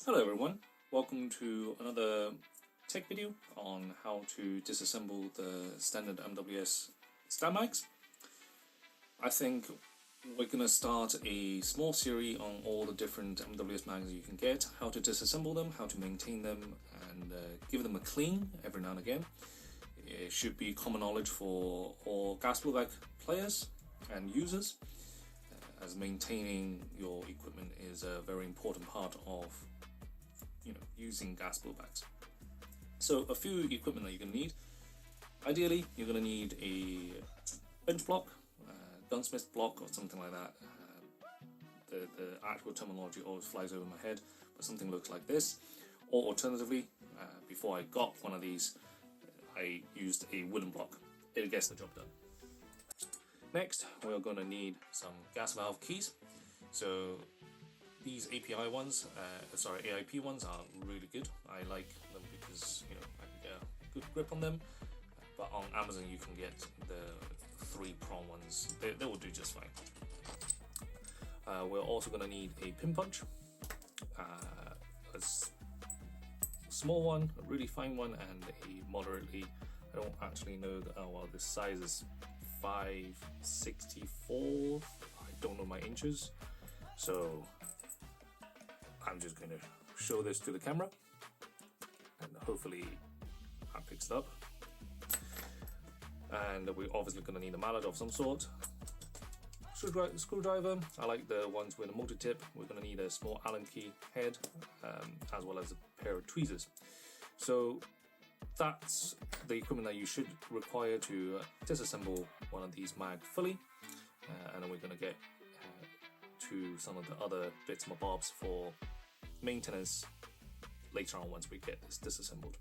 Hello everyone, welcome to another tech video on how to disassemble the standard MWS stand mics. I think we're going to start a small series on all the different MWS mics you can get, how to disassemble them, how to maintain them, and give them a clean every now and again. It should be common knowledge for all gas blowback players and users, as maintaining your equipment is a very important part of using gas blowbacks. So a few equipment that you're going to need. Ideally, you're going to need a bench block, gunsmith block or something like that. The actual terminology always flies over my head, but something looks like this. Or alternatively, before I got one of these, I used a wooden block. It gets the job done. Next, we're going to need some gas valve keys. So these API ones, AIP ones are really good. I like them because I can get a good grip on them. But on Amazon you can get the 3-prong ones. They will do just fine. We're also going to need a pin punch, a small one, a really fine one, and a moderately. I don't actually know this size is 5/64. I don't know my inches, so I'm just going to show this to the camera and hopefully that picks it up. And we're obviously going to need a mallet of some sort. Screwdriver, I like the ones with a multi-tip. We're going to need a small Allen key head, as well as a pair of tweezers. So that's the equipment that you should require to disassemble one of these mag fully. And then we're going to get to some of the other bits and bobs for maintenance later on once we get this disassembled.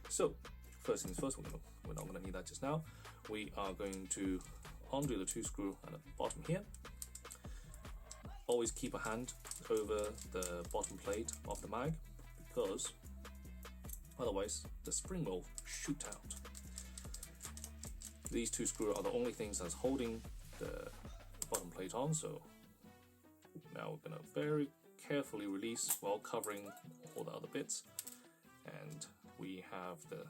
So first things first, we're not going to need that just now. We are going to undo the 2 screw at the bottom here. Always keep a hand over the bottom plate of the mag, because otherwise the spring will shoot out. These 2 screws are the only things that's holding the bottom plate on, so now we're going to very carefully release while covering all the other bits. And we have the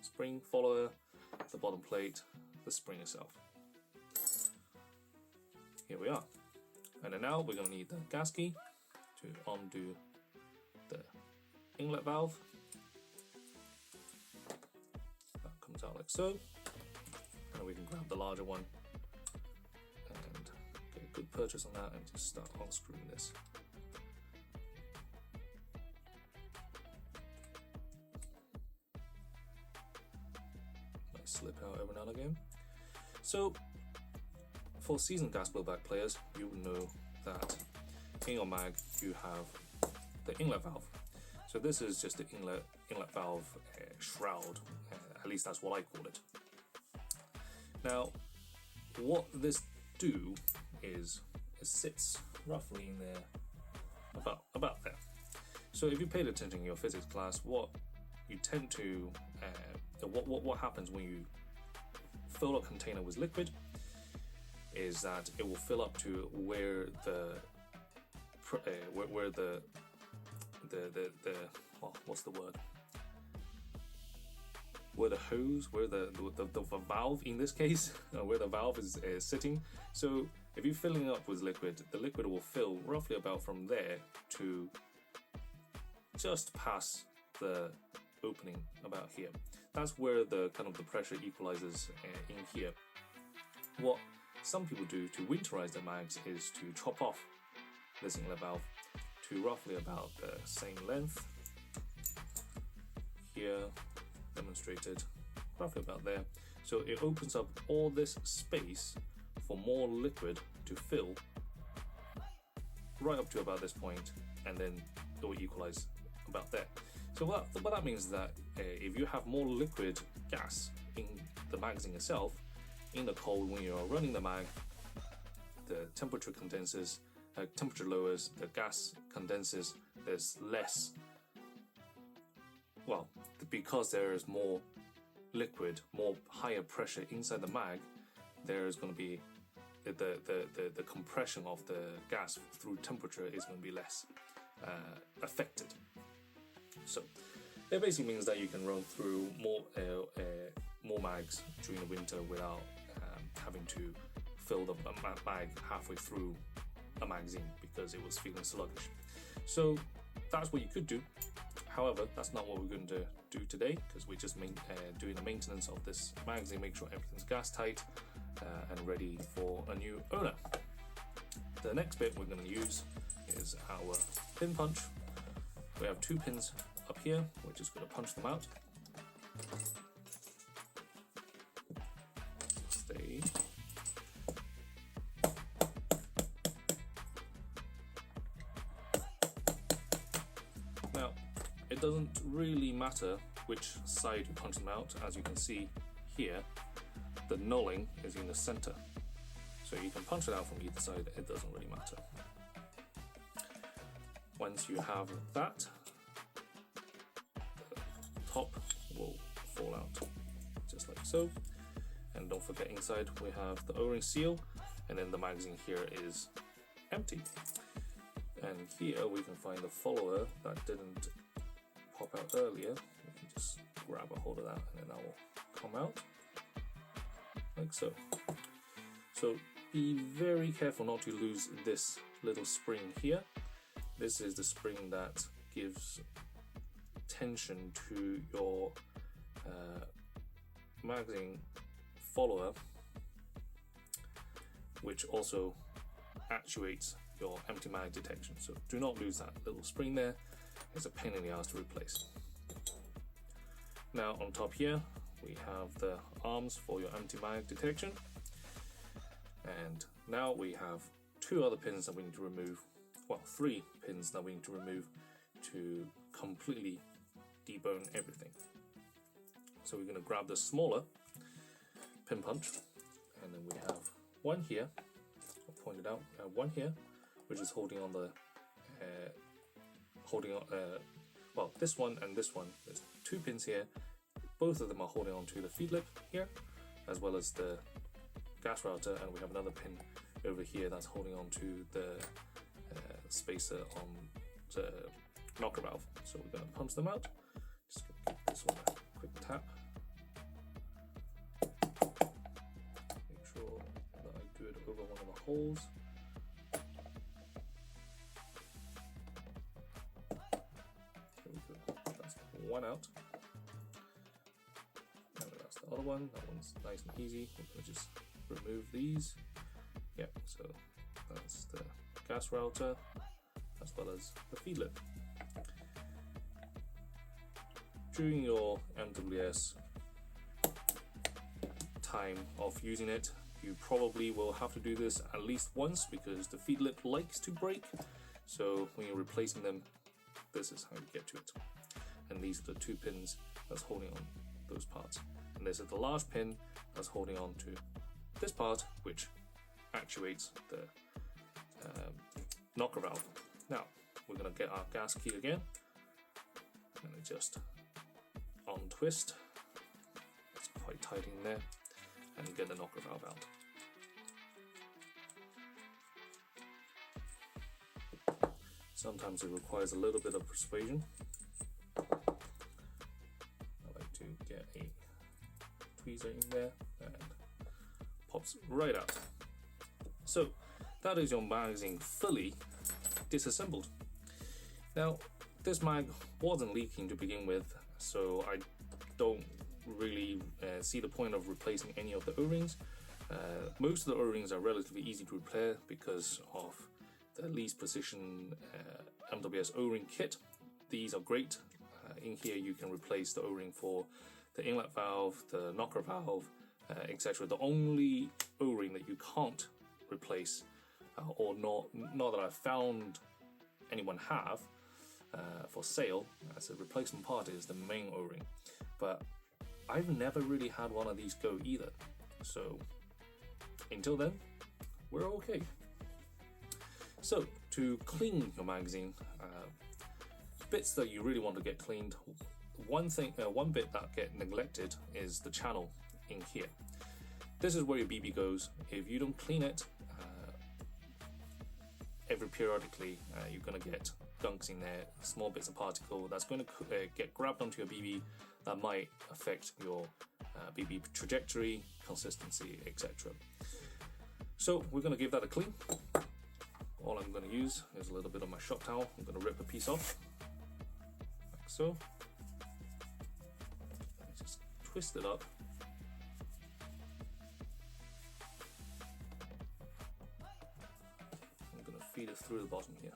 spring follower, the bottom plate, the spring itself. Here we are. And then now we're going to need the gas key to undo the inlet valve. That comes out like so. And we can grab the larger one and get a good purchase on that and just start unscrewing this. Might slip out every now and again. So for seasoned gas blowback players, you will know that in your mag you have the inlet valve. So this is just the inlet valve shroud, at least that's what I call it. Now what this do is it sits roughly in there, about there. So if you paid attention in your physics class, what you tend to what happens when you fill a container with liquid is that it will fill up to where the what's the word? Where the hose, where the valve in this case, where the valve is sitting. So if you're filling up with liquid, the liquid will fill roughly about from there to just past the opening about here. That's where the kind of the pressure equalizes in here. What some people do to winterize their mags is to chop off this inlet valve to roughly about the same length. Here demonstrated roughly about there. So it opens up all this space for more liquid to fill right up to about this point, and then it will equalize about there. So what that means is that if you have more liquid gas in the magazine itself, in the cold when you're running the mag, the temperature condenses, temperature lowers, the gas condenses, there's less, well, because there is more liquid, more higher pressure inside the mag, there is going to be the compression of the gas through temperature is going to be less. affected. So it basically means that you can run through more mags during the winter without having to fill the mag halfway through a magazine because it was feeling sluggish. So that's what you could do. However, that's not what we're going to do today, because we're just doing the maintenance of this magazine, make sure everything's gas tight and ready for a new owner. The next bit we're going to use is our pin punch. We have 2 pins up here. We're just going to punch them out. Stay. Now, it doesn't really matter which side you punch them out. As you can see here, the knolling is in the center. So you can punch it out from either side, it doesn't really matter. Once you have that, the top will fall out, just like so. And don't forget, inside we have the O-ring seal, and then the magazine here is empty. And here we can find the follower that didn't pop out earlier. We can just grab a hold of that, and then that will come out, like so. So be very careful not to lose this little spring here. This is the spring that gives tension to your magazine follower, which also actuates your empty mag detection. So do not lose that little spring there. It's a pain in the ass to replace. Now on top here we have the arms for your empty mag detection, and now we have 2 other pins that we need to remove. Well, 3 pins that we need to remove to completely debone everything. So we're going to grab the smaller pin punch, and then we have one here. I'll point it out. We have one here, which is holding on the well, this one and this one. There's 2 pins here. Both of them are holding on to the feed lip here, as well as the gas router, and we have another pin over here that's holding on to the spacer on the knocker valve. So we're going to punch them out. Just going to give this one a quick tap. Make sure that I do it over one of the holes. There we go. That's one out. And that's the other one. That one's nice and easy. We're going to just remove these. Yeah, so that's the gas router as well as the feed lip. During your MWS time of using it, you probably will have to do this at least once because the feed lip likes to break. So when you're replacing them, this is how you get to it. And these are the 2 pins that's holding on those parts. And this is the large pin that's holding on to this part, which actuates the knocker valve. Now we're going to get our gas key again and just untwist. It's quite tight in there, and get the knocker valve out. Sometimes it requires a little bit of persuasion. I like to get a tweezer in there, and pops right out. So that is your magazine fully disassembled. Now this mag wasn't leaking to begin with, so I don't really see the point of replacing any of the O-rings. Most of the O-rings are relatively easy to repair because of the Least Precision MWS O-ring kit. These are great. In here you can replace the O-ring for the inlet valve, the knocker valve, etc. The only O-ring that you can't replace, or not that I've found anyone have for sale as a replacement part, is the main O-ring. But I've never really had one of these go either. So until then, we're okay. So to clean your magazine, bits that you really want to get cleaned, one bit that get neglected is the channel in here. This is where your BB goes. If you don't clean it every periodically you're going to get gunks in there, small bits of particle that's going to get grabbed onto your BB that might affect your BB trajectory, consistency, etc. So we're going to give that a clean. All I'm going to use is a little bit of my shop towel. I'm going to rip a piece off, like so. Just twist it up. I'm going to feed it through the bottom here.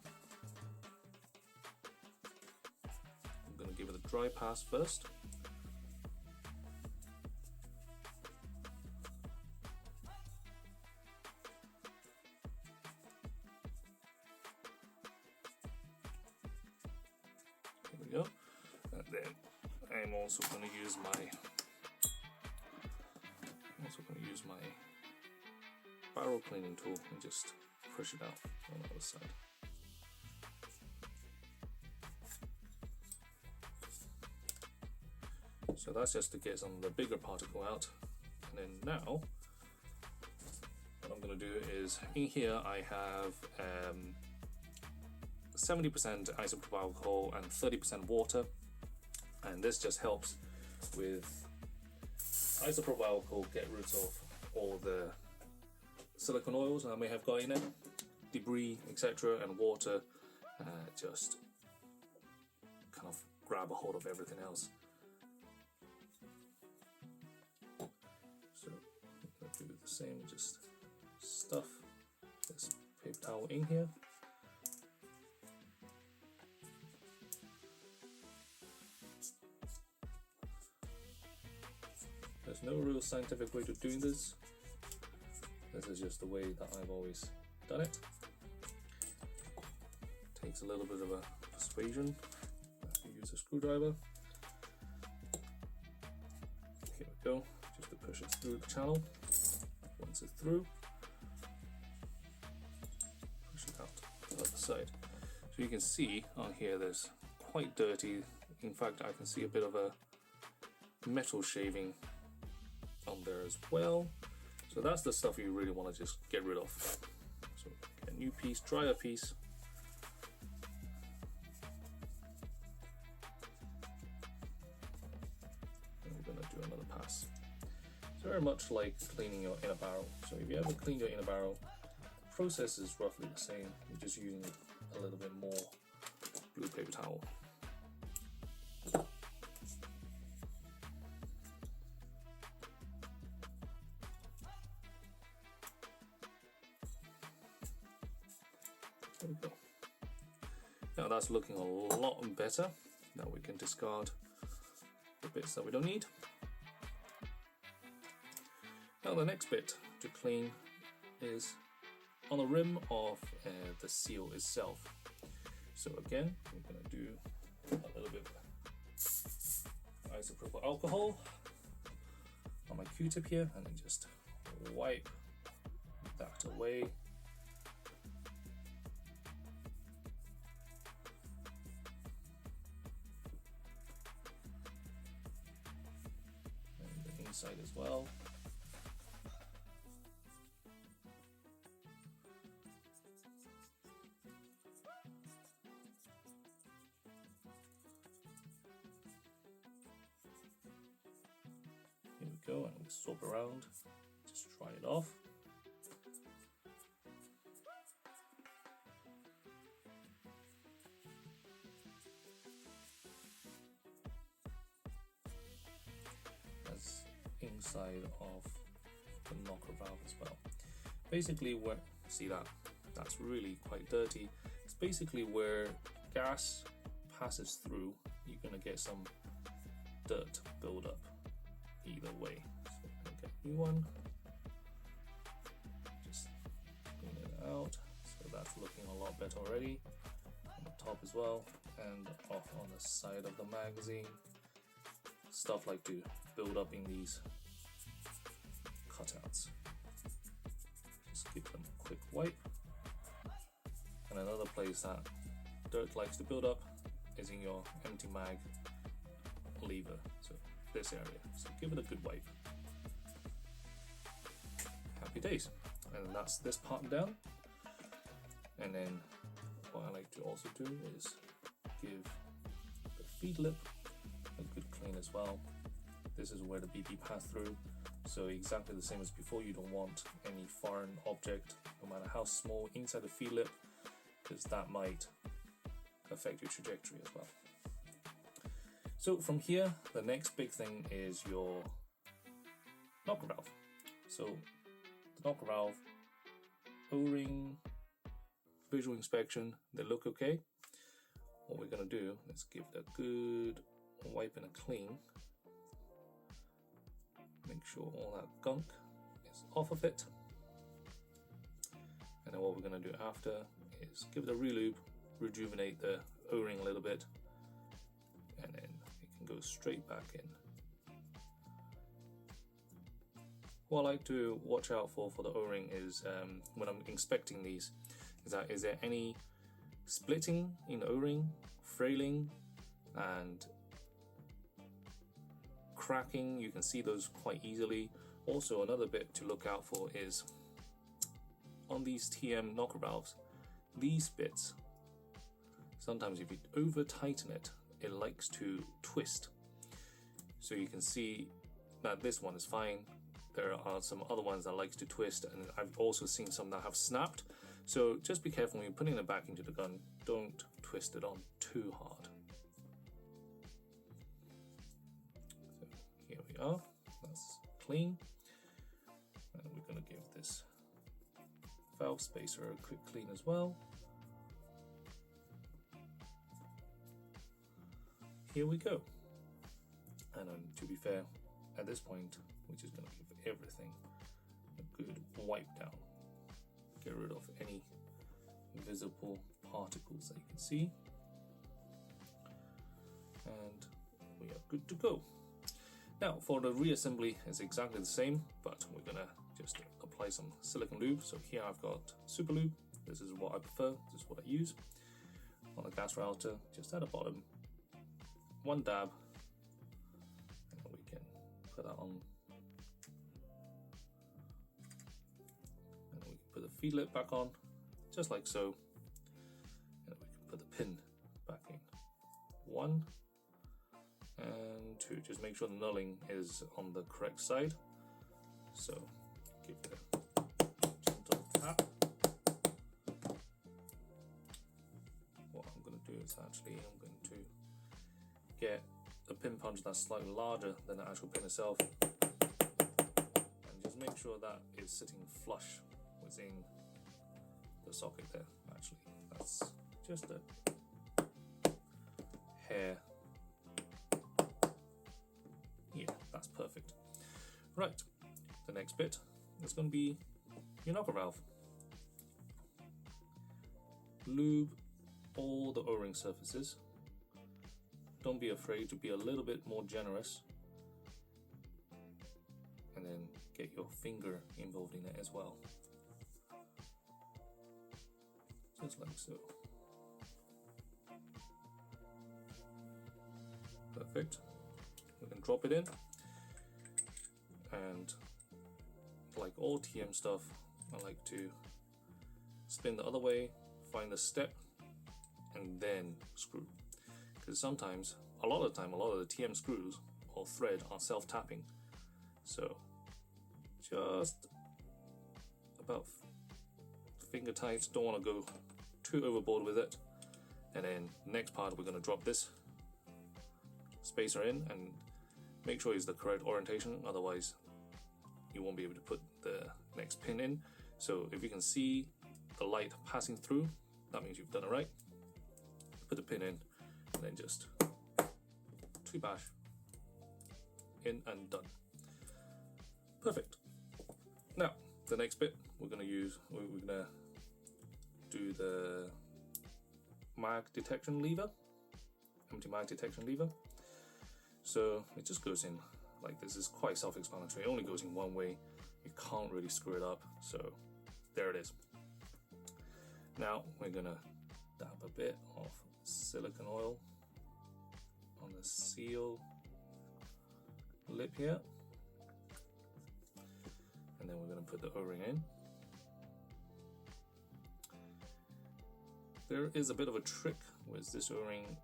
I'm going to give it a dry pass first. Go. And then I'm also going to use my barrel cleaning tool and just push it out on the other side. So that's just to get some of the bigger particle out. And then now what I'm going to do is, in here I have 70% isopropyl alcohol and 30% water, and this just helps with isopropyl alcohol get rid of all the silicone oils I may have got in it, debris, etc., and water just kind of grab a hold of everything else. So I'm going to do the same, just stuff this paper towel in here. There's no real scientific way to doing this. This is just the way that I've always done it. Takes a little bit of a persuasion. You use a screwdriver. Here we go. Just to push it through the channel. Once it's through, push it out to the other side. So you can see on here there's quite dirty. In fact, I can see a bit of a metal shaving on there as well. So that's the stuff you really want to just get rid of. So get a new piece, drier piece. And we're going to do another pass. It's very much like cleaning your inner barrel. So if you ever clean your inner barrel, the process is roughly the same. You're just using a little bit more blue paper towel. There we go. Now that's looking a lot better. Now we can discard the bits that we don't need. Now the next bit to clean is on the rim of the seal itself. So again, we're going to do a little bit of isopropyl alcohol on my Q-tip here, and then just wipe that away. Side as well. Here we go, and we swap around, just try it off. Inside of the knocker valve as well. Basically, where see that's really quite dirty. It's basically where gas passes through. You're gonna get some dirt build up either way. So I'm gonna get a new one. Just clean it out. So that's looking a lot better already. On the top as well, and off on the side of the magazine. Stuff like to build up in these cutouts. Just give them a quick wipe. And another place that dirt likes to build up is in your empty mag lever, so this area. So give it a good wipe. Happy days. And that's this part down. And then what I like to also do is give the feed lip a good clean as well. This is where the BP passed through, so exactly the same as before. You don't want any foreign object, no matter how small, inside the feed lip, because that might affect your trajectory as well. So from here, the next big thing is your knocker valve. So the knocker valve, O-ring, visual inspection, they look okay. What we're going to do is give it a good wipe and a clean. Make sure all that gunk is off of it. And then what we're going to do after is give it a relube, rejuvenate the O-ring a little bit, and then it can go straight back in. What I like to watch out for the O-ring is when I'm inspecting these, is there any splitting in the O-ring, frailing, and cracking. You can see those quite easily. Also, another bit to look out for is on these TM knocker valves, these bits, sometimes if you over tighten it, it likes to twist. So you can see that this one is fine. There are some other ones that likes to twist, and I've also seen some that have snapped. So just be careful when you're putting it back into the gun. Don't twist it on too hard. So here we are. That's clean. And we're going to give this valve spacer a quick clean as well. Here we go. And to be fair, at this point, we're just going to give everything a good wipe down. Get rid of any visible particles that you can see. And we are good to go. Now for the reassembly, it's exactly the same, but we're going to just apply some silicone lube. So here I've got super lube. This is what I prefer. This is what I use. On the gas router, just at the bottom, one dab, and we can put that on. And we can put the feed lip back on, just like so. And we can put the pin back in. 1 and 2. Just make sure the nulling is on the correct side. So give it a gentle tap. What I'm going to do is actually I'm going to get a pin punch that's slightly larger than the actual pin itself, and just make sure that is sitting flush within the socket there. Actually, that's just a hair. Yeah, that's perfect. Right, the next bit is going to be your knocker valve. Lube all the O-ring surfaces. Don't be afraid to be a little bit more generous, and then get your finger involved in it as well, just like so. Perfect. We can drop it in, and like all TM stuff, I like to spin the other way, find the step, and then screw. Because sometimes, a lot of the time, a lot of the TM screws or thread are self-tapping. So just about finger tight, don't want to go too overboard with it. And then next part, we're going to drop this spacer in and make sure it's the correct orientation, otherwise you won't be able to put the next pin in. So if you can see the light passing through, that means you've done it right. Put the pin in, and then just 2 bash in and done. Perfect. Now the next bit we're going to do the mag detection lever, empty mag detection lever. So it just goes in like this. Is quite self-explanatory. It only goes in one way. You can't really screw it up. So there it is. Now we're gonna dab a bit of silicone oil on the seal lip here, and then we're going to put the O-ring in. There is a bit of a trick with this O-ring.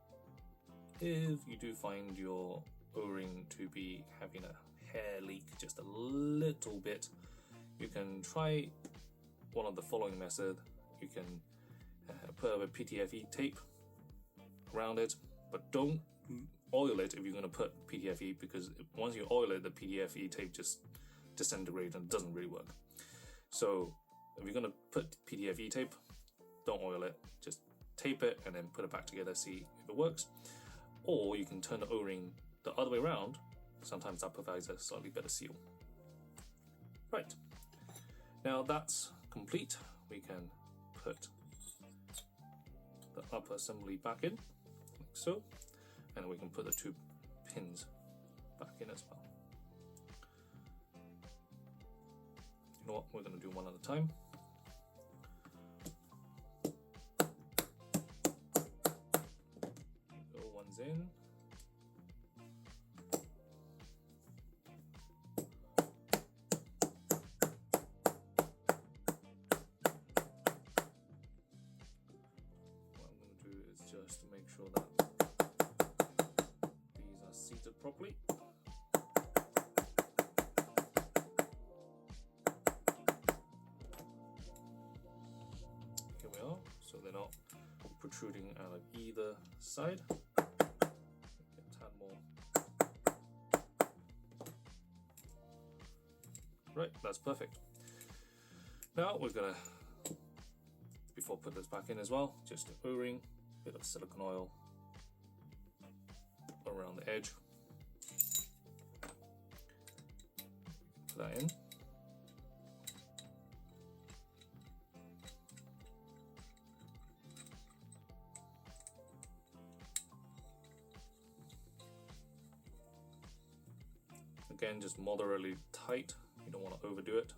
If you do find your O-ring to be having a hair leak just a little bit, you can try one of the following method. You can put a PTFE tape around it, but don't oil it if you're going to put PTFE, because once you oil it, the PTFE tape just disintegrates and doesn't really work. So if you're going to put PTFE tape, don't oil it, just tape it and then put it back together, see if it works. Or you can turn the O-ring the other way around. Sometimes that provides a slightly better seal. Right, now that's complete. We can put the upper assembly back in, like so, and we can put the 2 pins back in as well. You know what, we're going to do one at a time. Go, one's in. Just to make sure that these are seated properly. Here we are, so they're not protruding out of either side. Get a tad more. Right, that's perfect. Now we're gonna, before I put this back in as well, just an O-ring, bit of silicone oil around the edge. Put that in. Again, just moderately tight. You don't want to overdo it.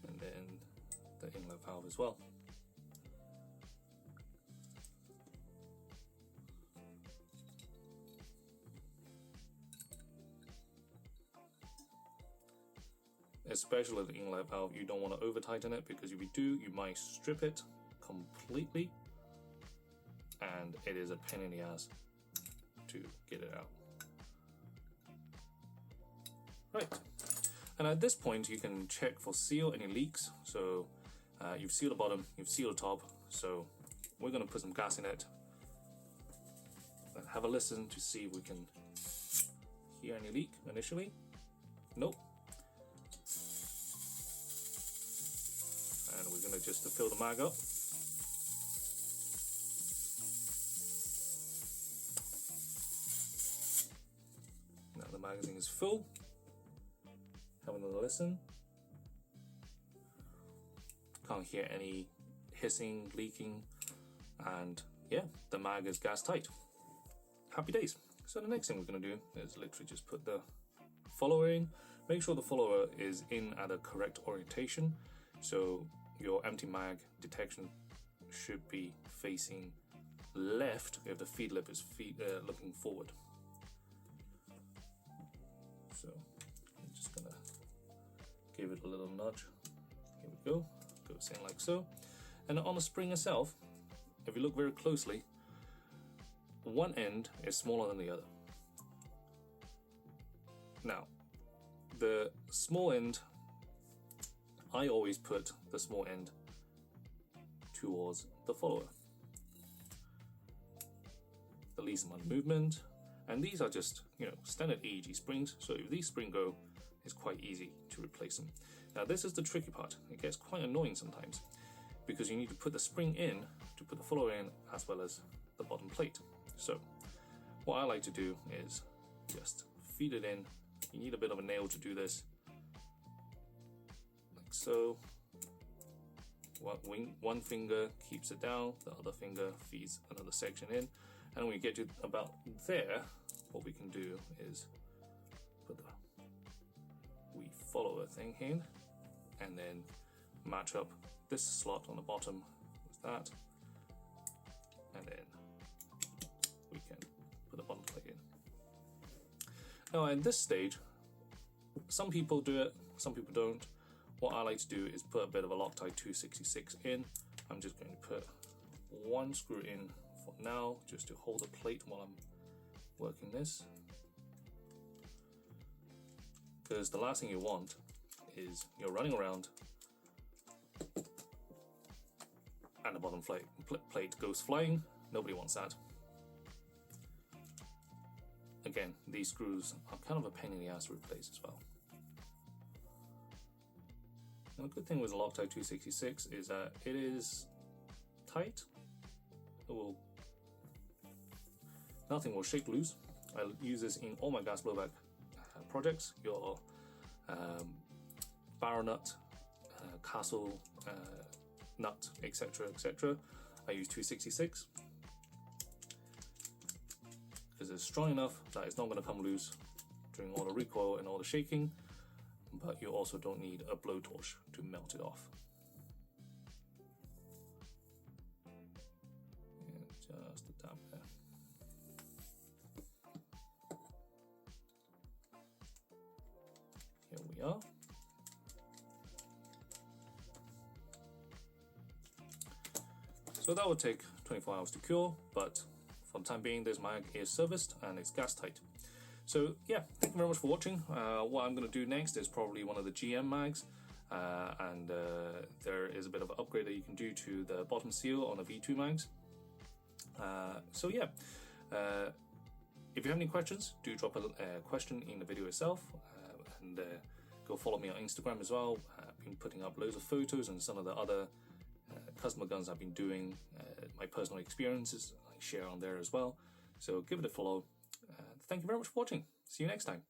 And then the inlet valve as well. Especially the inlet valve, you don't want to over tighten it, because if you do, you might strip it completely and it is a pain in the ass to get it out. Right, and at this point you can check for seal, any leaks. So you've sealed the bottom, you've sealed the top, so we're going to put some gas in it and have a listen to see if we can hear any leak initially. Nope. And we're going to just fill the mag up. Now the magazine is full. Have another listen. Can't hear any hissing, leaking, and yeah, the mag is gas tight. Happy days. So the next thing we're going to do is literally just put the follower in. Make sure the follower is in at a correct orientation. So your empty mag detection should be facing left if the feed lip is looking forward. So I'm just gonna give it a little nudge. Here we go. Goes in like so. And on the spring itself, if you look very closely, one end is smaller than the other. Now, the small end, I always put the small end towards the follower. The least amount of movement, and these are just, standard AEG springs, so if these springs go, it's quite easy to replace them. Now this is the tricky part. It gets quite annoying sometimes, because you need to put the spring in to put the follower in, as well as the bottom plate. So what I like to do is just feed it in. You need a bit of a nail to do this. So one finger keeps it down, the other finger feeds another section in, and when we get to about there, what we can do is put the wee follower thing in, and then match up this slot on the bottom with that, and then we can put the bottom plate in. Now at this stage, some people do it, some people don't. what I like to do is put a bit of a Loctite 266 in. I'm just going to put one screw in for now, just to hold the plate while I'm working this. Because the last thing you want is you're running around and the bottom plate goes flying. Nobody wants that. Again, these screws are kind of a pain in the ass to replace as well. And the good thing with the Loctite 266 is that it is tight. Nothing will shake loose. I use this in all my gas blowback projects. Your barrel nut, castle nut, etc., etc. I use 266 because it's strong enough that it's not going to come loose during all the recoil and all the shaking, but you also don't need a blowtorch to melt it off. And just a dab there. Here we are. So that will take 24 hours to cure, but for the time being, this mag is serviced and it's gas tight. So yeah, thank you very much for watching. What I'm going to do next is probably one of the GM mags, and there is a bit of an upgrade that you can do to the bottom seal on the V2 mags. So yeah, if you have any questions, do drop a question in the video itself, and go follow me on Instagram as well. I've been putting up loads of photos and some of the other customer guns I've been doing, my personal experiences I share on there as well. So give it a follow. Thank you very much for watching. See you next time.